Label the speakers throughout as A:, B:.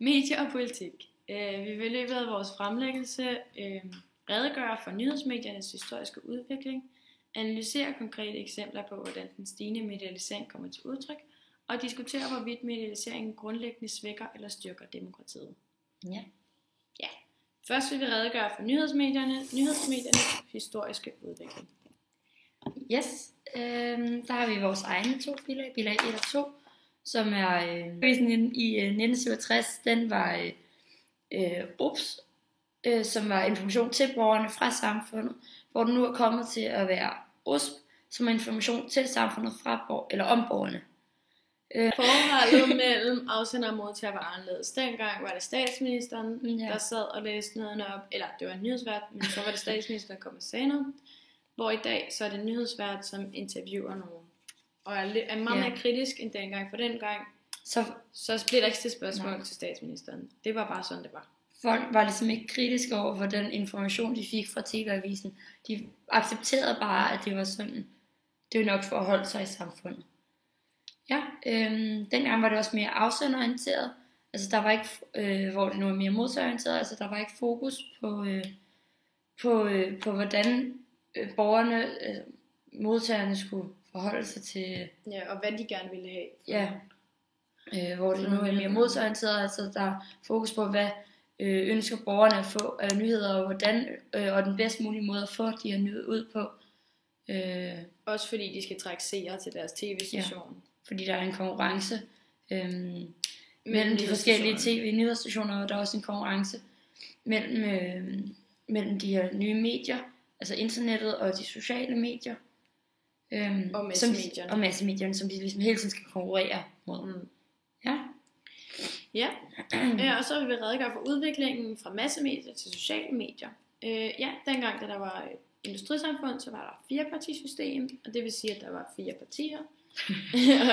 A: Medier og politik. Vi vil i løbet af vores fremlæggelse redegøre for nyhedsmediernes historiske udvikling, analysere konkrete eksempler på, hvordan den stigende medialisering kommer til udtryk, og diskutere, hvorvidt medialiseringen grundlæggende svækker eller styrker demokratiet.
B: Ja.
A: Først vil vi redegøre for nyhedsmediernes historiske udvikling.
B: Yes, der har vi vores egne to bilag, bilag 1 og 2, som er i 1967, den var OBS, som var information til borgerne fra samfundet, hvor den nu er kommet til at være OSP, som er information til samfundet fra eller om borgerne.
A: Forholdet mellem afsender og modtager var anderledes. Dengang var det statsministeren, der sad og læste noget op, eller det var en nyhedsvært, men så var det statsministeren, der kom og sagde noget. Hvor i dag, så er det nyhedsvært, som interviewer nogen. Og er meget mere kritisk end dengang, for dengang, så bliver der ikke til spørgsmål til statsministeren. Det var bare sådan, det var.
B: Folk var ligesom ikke kritiske over for den information, de fik fra TV-avisen. De accepterede bare, at det var sådan, det var nok for at holde sig i samfundet. Ja, dengang var det også mere afsenderorienteret. Altså der var ikke, hvor det nu er mere modtagerorienteret, altså der var ikke fokus på hvordan borgerne, modtagerne skulle forholde sig til.
A: Ja, og hvad de gerne ville have.
B: Ja, hvor det nu er mere modtagerorienteret, altså der er fokus på, hvad ønsker borgerne at få af nyheder, og hvordan, og den bedst mulige måde at få de her nyheder ud på.
A: Også fordi de skal trække seere til deres tv-station.
B: Ja, fordi der er en konkurrence mellem de forskellige tv-nyhedsstationer, og der er også en konkurrence mellem de her nye medier, altså internettet og de sociale medier. Og massemedierne, som de ligesom hele tiden skal konkurrere mod.
A: Ja, og så vil vi redegøre for udviklingen fra massemedier til sociale medier. Dengang da der var industrisamfund, så var der 4-partisystem, og det vil sige, at der var 4 partier.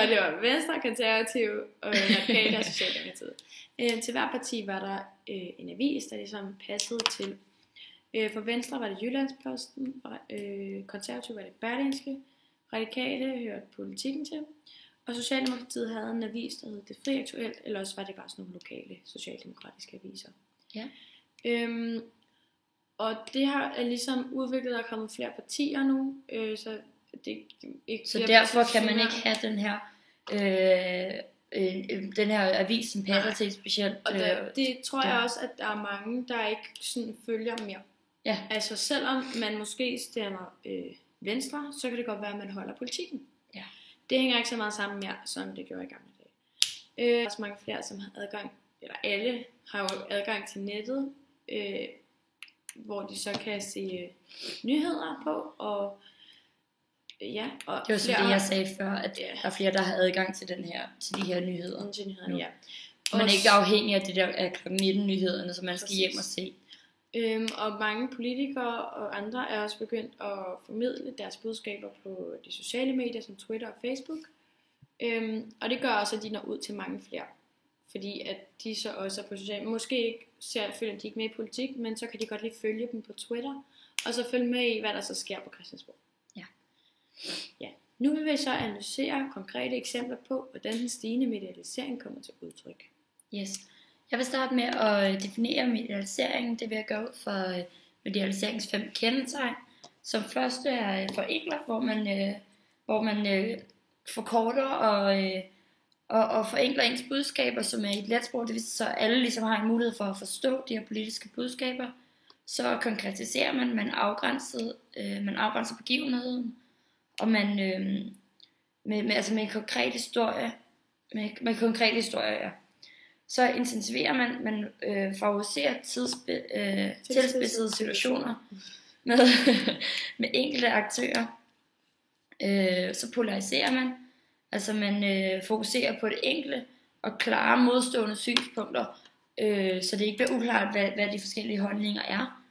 A: Og det var Venstre, Konservative og Radikale og Socialdemokratiet. Til hver parti var der en avis, der ligesom passede til. For Venstre var det Jyllandsposten, Konservative var det Berlingske, Radikale hørte Politikken til, og Socialdemokratiet havde en avis, der hed Det Fri Aktuelt, eller også var det bare sådan nogle lokale socialdemokratiske aviser.
B: Ja.
A: Og det har ligesom udviklet, der er kommet flere partier nu, så det ikke.
B: Så derfor kan man ikke have den her avis, som passer til specielt.
A: Og det tror jeg også, at der er mange, der ikke sådan følger mere.
B: Ja.
A: Altså selvom man måske stemmer Venstre, så kan det godt være, at man holder Politikken.
B: Ja.
A: Det hænger ikke så meget sammen mere, som det gjorde i gamle dage. Der er også mange flere, som har adgang, eller alle har jo adgang til nettet, hvor de så kan se nyheder på, og
B: det var så det, jeg sagde før, at der er flere, der har adgang til de her nyheder.
A: Til nyhederne, ja.
B: Man er ikke afhængig af det der af kl. 19 nyhederne, så man skal hjem og se.
A: Og mange politikere og andre er også begyndt at formidle deres budskaber på de sociale medier, som Twitter og Facebook. Og det gør også, at de når ud til mange flere. Fordi at de så også er på sociale medier. Måske ikke følger de ikke med i politik, men så kan de godt lige følge dem på Twitter, og så følge med i, hvad der så sker på Christiansborg. Ja. Nu vil vi så analysere konkrete eksempler på, hvordan den stigende medialisering kommer til udtryk.
B: Yes. Jeg vil starte med at definere medialiseringen. Det vil jeg gøre for medialiseringens 5 kendetegn. Som første er forenkler, hvor man forkorter og forenkler ens budskaber, som er i et let sprog. Det vil så alle ligesom har en mulighed for at forstå de her politiske budskaber. Så konkretiserer man afgrænser begivenheden, og man med en konkret historie, med konkrete historier, ja. Så intensiverer man favoriserer tilspidsede situationer med enkelte aktører. Så polariserer man, altså man fokuserer på det enkelte og klare modstående synspunkter, så det ikke bliver uklart, hvad de forskellige holdninger er.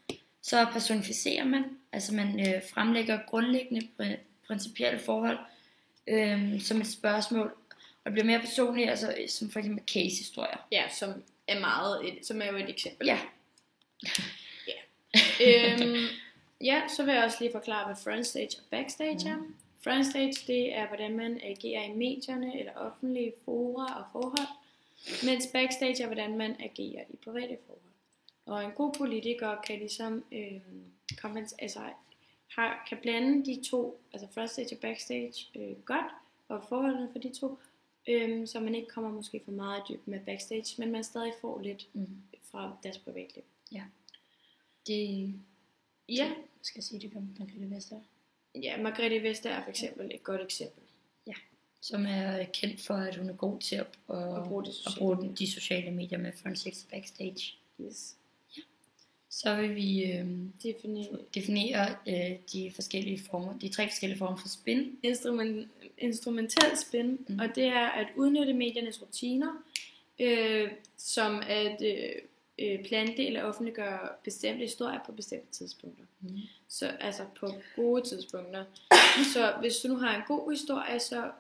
B: Så personificerer man, altså man fremlægger grundlæggende principielle forhold som et spørgsmål, og det bliver mere personligt, altså som for eksempel case-historier.
A: Ja, som er jo et eksempel.
B: Ja.
A: Så vil jeg også lige forklare, hvad frontstage og backstage er. Frontstage, det er, hvordan man agerer i medierne eller offentlige fora og forhold. Mens backstage er, hvordan man agerer i private forhold. Og en god politiker kan ligesom kan blande de to, altså first stage og backstage, godt, og forholdene for de to, så man ikke kommer måske for meget i dybden med backstage, men man stadig får lidt fra deres privatliv.
B: Ja. Det... Ja. Skal jeg sige det om Margrethe Vestager?
A: Ja, Margrethe Vestager er for eksempel et godt eksempel.
B: Ja. Som er kendt for, at hun er god til at bruge de sociale medier med front stage og backstage.
A: Yes.
B: Ja. Så vil vi definere de tre forskellige former for spin.
A: Instrumentel spin, og det er at udnytte mediernes rutiner, som at plante eller offentliggøre bestemte historier på bestemte tidspunkter. Så altså på gode tidspunkter. Så hvis du nu har en god historie, så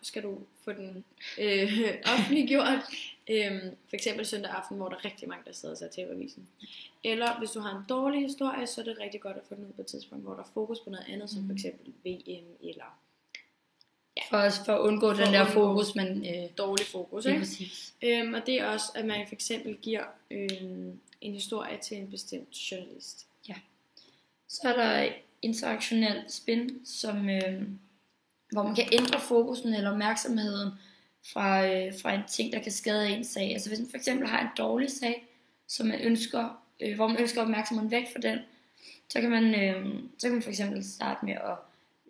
A: skal du få den offentliggjort. For eksempel søndag aften, hvor der er rigtig mange, der sidder og ser TV-avisen. Eller hvis du har en dårlig historie, så er det rigtig godt at få den ud på et tidspunkt, hvor der er fokus på noget andet, som for eksempel VM eller...
B: Ja. For at undgå den der fokus, men
A: dårlig fokus, ikke? Og det er også, at man for eksempel giver en historie til en bestemt journalist.
B: Ja. Så er der interaktionel spin, hvor man kan ændre fokusen eller opmærksomheden fra en ting, der kan skade en sag. Altså hvis man for eksempel har en dårlig sag, som man ønsker, hvor man ønsker opmærksomheden væk fra den, så kan man for eksempel starte med at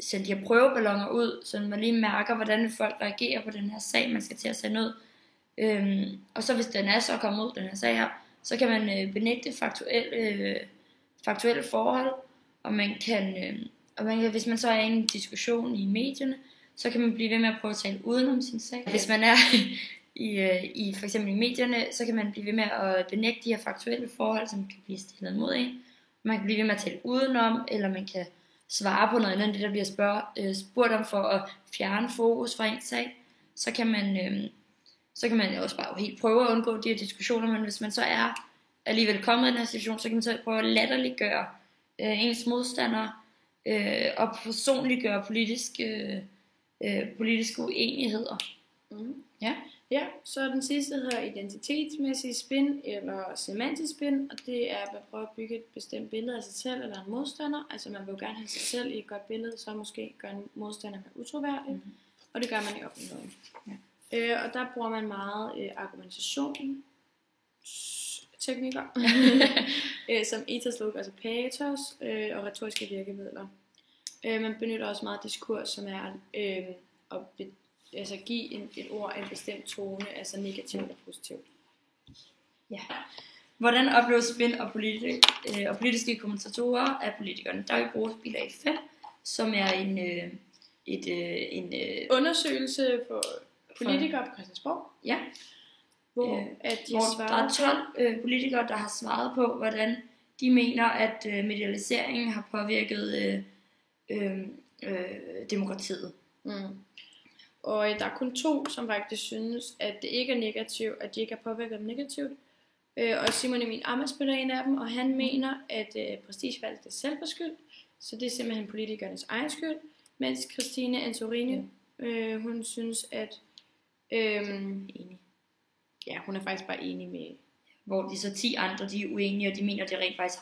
B: sende de her prøveballoner ud, så man lige mærker, hvordan folk reagerer på den her sag, man skal til at sende ud. Og så hvis den er så kommet ud, den her sag her, så kan man benægte faktuelle forhold, og man kan, hvis man så er i en diskussion i medierne, så kan man blive ved med at prøve at tale udenom sin sag. Hvis man er i for eksempel i medierne, så kan man blive ved med at benægte de her faktuelle forhold, som kan blive stillet mod en. Man kan blive ved med at tale udenom, eller man kan svare på noget andet end det, der bliver spurgt om, for at fjerne fokus fra en sag. Så kan man også bare helt prøve at undgå de her diskussioner, men hvis man så er alligevel kommet i den her situation, så kan man så prøve at latterliggøre ens modstandere og personliggøre politiske uenigheder.
A: Ja, så den sidste hedder identitetsmæssig spin eller semantisk spin, og det er at prøve at bygge et bestemt billede af sig selv eller en modstander. Altså man vil jo gerne have sig selv i et godt billede, så måske gøre en modstander mere utroværdig, og det gør man i offentligheden. Ja. Og der bruger man meget argumentation teknikker, som ethos, altså pathos og retoriske virkemidler. Man benytter også meget diskurs, som er at give et ord en bestemt tone, altså negativt og positivt.
B: Ja. Hvordan opleves spin og politiske kommentatorer af politikerne? Der er jo bilag 5, som er en
A: undersøgelse på politikere på Christiansborg.
B: Ja.
A: Hvor
B: der er 12 politikere, der har svaret på, hvordan de mener, at medialiseringen har påvirket demokratiet.
A: Og der er kun 2, som faktisk synes, at det ikke er negativt, at de ikke har påvirket dem negativt. Og Simon Emil Ammitzbøll er en af dem, og han mener, at prestigevalget er selvforskyldt, så det er simpelthen politikernes egen skyld. Mens Christine Antorini, hun synes, at hun er faktisk bare enig med...
B: Hvor de så 10 andre, de er uenige, og de mener, at det rent faktisk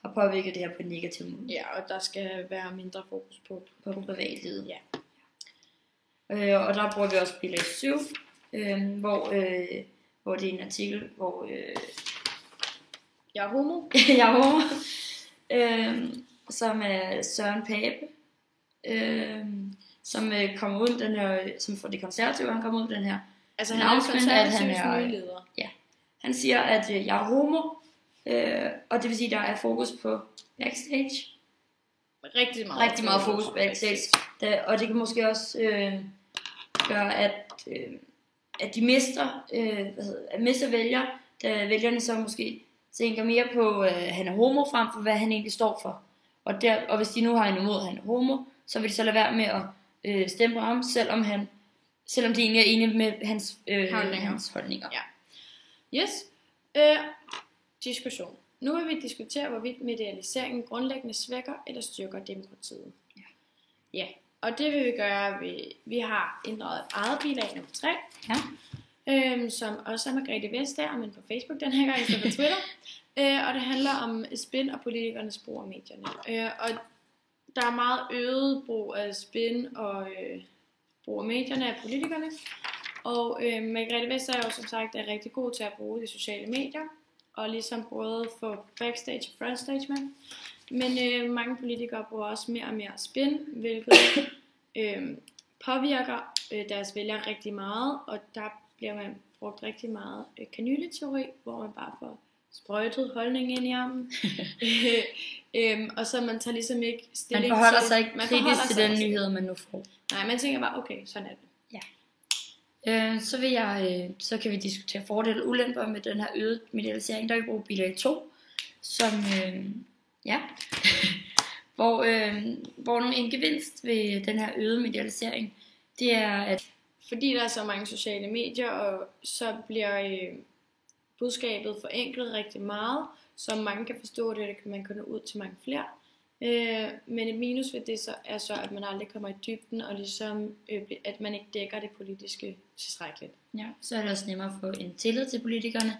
B: har påvirket det her på en negativ måde.
A: Ja, og der skal være mindre fokus på
B: privatlivet.
A: Ja.
B: Og der bruger vi også bilag 7, hvor det er en artikel, hvor...
A: Jeg er homo.
B: Jeg er homo. Som er Søren Pape, som kommer ud den her, som for de konservative, han kommer ud den her.
A: Altså han er konservativs nye leder.
B: Ja. Han siger, at jeg er homo, og det vil sige, at der er fokus på backstage.
A: Rigtig
B: meget fokus på backstage. Og det kan måske også gøre, at de mister vælgere, da vælgerne så måske tænker mere på, at han er homo, frem for hvad han egentlig står for. Og hvis de nu har en imod, at han er homo, så vil de så lade være med at stemme på ham, selvom de egentlig er enige med hans holdninger.
A: Ja. Yes. Diskussion. Nu vil vi diskutere, hvorvidt medialiseringen grundlæggende svækker eller styrker demokratiet. Ja. Og det vil vi gøre ved, vi har inddraget eget bilag nummer 3.
B: Ja.
A: som også er Margrethe Vestager, men på Facebook den her gang i stedet for Twitter. Og det handler om spin og politikernes brug af medierne. Og der er meget øget brug af spin og brug af medierne af politikerne. Og Margrethe Vestager er jo som sagt rigtig god til at bruge de sociale medier, og ligesom både få backstage og frontstage med. Men mange politikere bruger også mere og mere spin, hvilket påvirker deres vælgere rigtig meget, og der bliver man brugt rigtig meget kanyleteori, hvor man bare får sprøjtet holdning ind i armen. Og så man tager ligesom ikke stilling
B: man forholder
A: til,
B: sig ikke kritisk til den nyhed, man nu får.
A: Nej, man tænker bare, okay, sådan er det.
B: Ja. Så kan vi diskutere fordele og ulemper med den her øget medialisering. Der kan vi bruge bilag 2, som hvor en gevinst ved den her øget medialisering, det er, at
A: fordi der er så mange sociale medier, og så bliver budskabet forenklet rigtig meget, så mange kan forstå det, kan man kunne ud til mange flere. Men et minus ved det så er så, at man aldrig kommer i dybden, og ligesom, at man ikke dækker det politiske tilstrækkeligt.
B: Ja, så er det også nemmere at få en tillid til politikerne,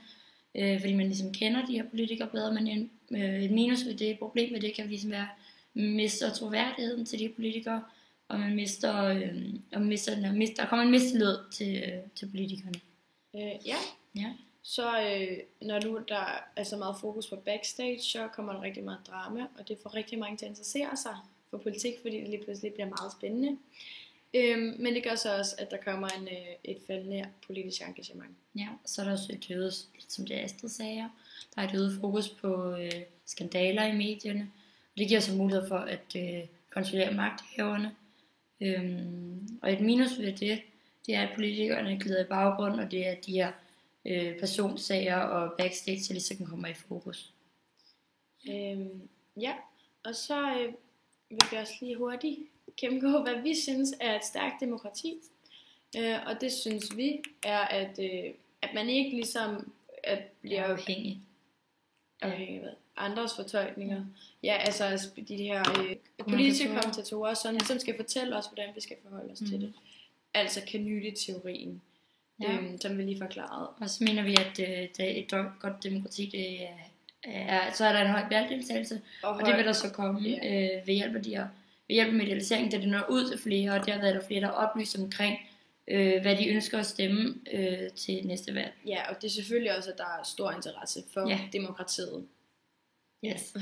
B: fordi man ligesom kender de her politikere bedre, men et minus ved det, problem ved det kan ligesom være, at man mister troværdigheden til de politikere, og man der kommer en mistillid til politikerne.
A: Ja. Så når nu der er så meget fokus på backstage, så kommer der rigtig meget drama, og det får rigtig mange til at interessere sig for politik, fordi det lige pludselig bliver meget spændende. Men det gør så også, at der kommer et faldende politisk engagement.
B: Ja, så er der også et øget, som det Astrid sagde, der er et øget fokus på skandaler i medierne, og det giver så mulighed for at kontrollere magthaverne. Og et minus ved det er, at politikerne glider i baggrund, og det er de her personsager og backstage, så lige så kan komme i fokus.
A: Ja, og så vil vi også lige hurtigt gennemgå, hvad vi synes er et stærkt demokrati. Og det synes vi er, at man ikke ligesom bliver
B: afhængig
A: af andres fortolkninger. Ja, altså de her politiske kommentatorer, som skal fortælle os, hvordan vi skal forholde os til det. Altså kanyleteorien. Som vi lige forklarede.
B: Og så mener vi, at det er et godt demokrati, så er der en høj valgdeltagelse, og det vil der så komme ved hjælp af medialisering, da det når ud til flere, og derved er der flere, der oplyser omkring, hvad de ønsker at stemme til næste valg.
A: Ja, og det er selvfølgelig også, at der er stor interesse for demokratiet.
B: Yes.